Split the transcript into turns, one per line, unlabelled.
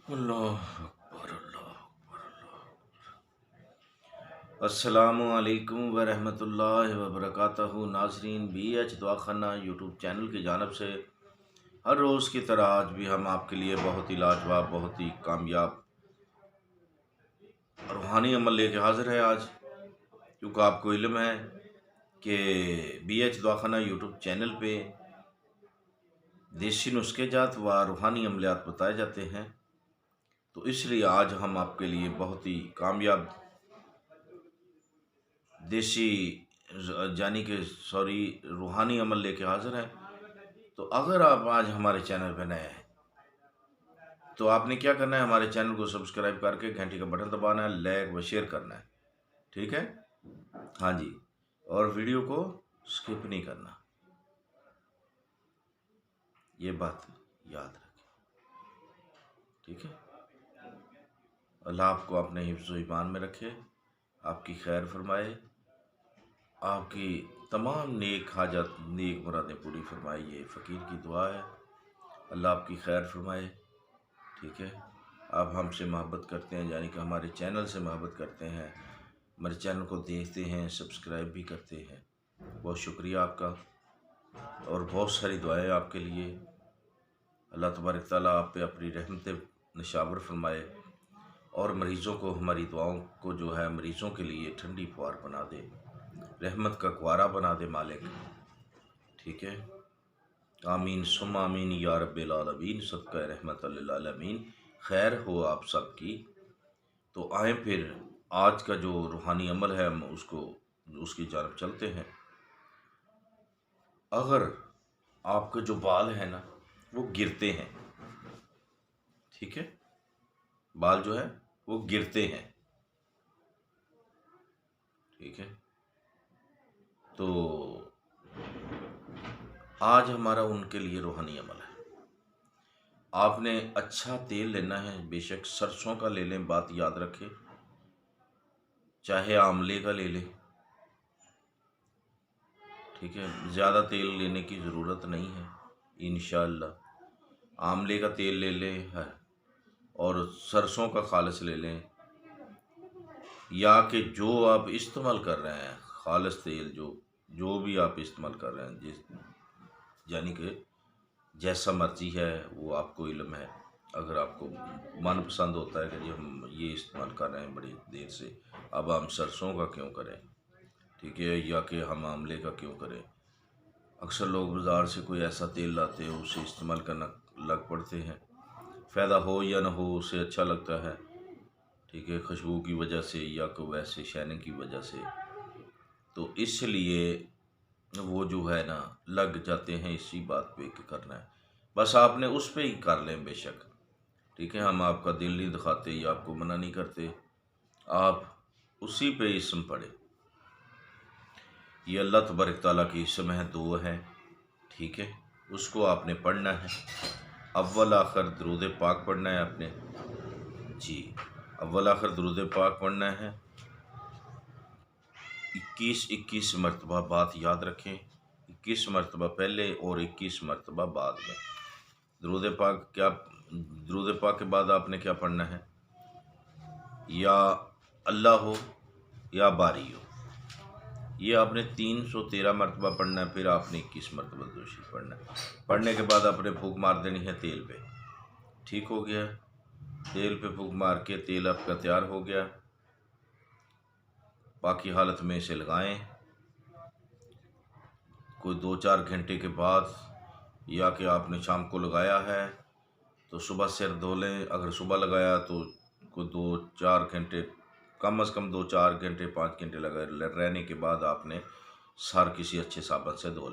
अल्लाह अकबर अल्लाह अकबर अस्सलामु अलैकुम व रहमतुल्लाहि व बरकातहू। नाजरीन, BH दवाखाना यूट्यूब चैनल की जानब से हर रोज़ की तरह आज भी हम आपके लिए बहुत ही लाजवाब, बहुत ही कामयाब रूहानी अमल लेके हाज़िर है आज। क्योंकि आपको इल्म है कि BH दवाखाना यूट्यूब चैनल पे देसी नुस्खे जात व रूहानी अमलियात बताए जाते हैं। तो इसलिए आज हम आपके लिए बहुत ही कामयाब देसी रूहानी अमल लेके हाजिर हैं। तो अगर आप आज हमारे चैनल पर नए हैं तो आपने क्या करना है, हमारे चैनल को सब्सक्राइब करके घंटी का बटन दबाना है, लाइक व शेयर करना है। ठीक है, हाँ जी, और वीडियो को स्किप नहीं करना, ये बात याद रखें। ठीक है, अल्लाह आपको अपने हिफ्ज़ व ईमान में रखे, आपकी खैर फरमाए, आपकी तमाम नेक हाजत, नेक मुरादें पूरी फरमाए। ये फ़कीर की दुआ है, अल्लाह आपकी खैर फरमाए। ठीक है, आप हमसे मोहब्बत करते हैं, यानी कि हमारे चैनल से मोहब्बत करते हैं, हमारे चैनल को देखते हैं, सब्सक्राइब भी करते हैं, बहुत शुक्रिया आपका। और बहुत सारी दुआएं आपके लिए। अल्लाह तबारक तआला आप पे अपनी रहमत निशावर फरमाए और मरीज़ों को, हमारी दुआओं को जो है मरीज़ों के लिए ठंडी फुहार बना दे, रहमत का कुआरा बना दे मालिक। ठीक है, आमीन सुम्मा आमीन या रब्बिल आलमीन, सदका रहमत लिल आलमीन। खैर हो आप सब की। तो आए फिर आज का जो रूहानी अमल है हम उसकी जानब चलते हैं। अगर आपके जो बाल हैं ना वो गिरते हैं, ठीक है, बाल जो है वो गिरते हैं, ठीक है, तो आज हमारा उनके लिए रूहानी अमल है। आपने अच्छा तेल लेना है, बेशक सरसों का ले लें, बात याद रखें, चाहे आंवले का ले लें। ठीक है, ज़्यादा तेल लेने की ज़रूरत नहीं है, इंशाअल्लाह आंवले का तेल ले लें है, और सरसों का खालिस ले लें, या कि जो आप इस्तेमाल कर रहे हैं खालिस तेल, जो भी आप इस्तेमाल कर रहे हैं, जिस यानी कि जैसा मर्जी है वो आपको इल्म है। अगर आपको मनपसंद होता है कि जी हम ये इस्तेमाल कर रहे हैं बड़ी देर से, अब हम सरसों का क्यों करें, ठीक है, या कि हम आंवले का क्यों करें। अक्सर लोग बाज़ार से कोई ऐसा तेल लाते हैं, उसे इस्तेमाल करना लग पड़ते हैं, फ़ायदा हो या ना हो उसे अच्छा लगता है, ठीक है, खुशबू की वजह से या कोई वैसे शाइनिंग की वजह से, तो इसलिए वो जो है ना लग जाते हैं इसी बात पे कि करना है, बस आपने उस पे ही कर लें बेशक। ठीक है, हम आपका दिल नहीं दिखाते या आपको मना नहीं करते, आप उसी पे इसम पढ़े। ये अल्लाह तबारक तआला की इसम है, दो है, ठीक है, उसको आपने पढ़ना है। अव्वल आखिर दुरूद पाक पढ़ना है आपने जी, अव्वल आखिर दुरूद पाक पढ़ना है 21 मरतबा। बात याद रखें, 21 मरतबा पहले और 21 मरतबा बाद में। दुरूद पाक दुरूद पाक के बाद आपने क्या पढ़ना है, या अल्लाह हो या बारी हो, ये आपने 313 मरतबा पढ़ना है। फिर आपने 21 मरतबा दोषी पढ़ना है। पढ़ने के बाद आपने फूंक मार देनी है तेल पे। ठीक हो गया, तेल पे फूंक मार के तेल आपका तैयार हो गया। बाकी हालत में इसे लगाएं कोई 2-4 घंटे के बाद, या कि आपने शाम को लगाया है तो सुबह सिर धो लें। अगर सुबह लगाया तो कोई 2-4 घंटे, कम से कम 2-4 घंटे 5 घंटे लगा रहने के बाद आपने सर किसी अच्छे साबुन से धो लें।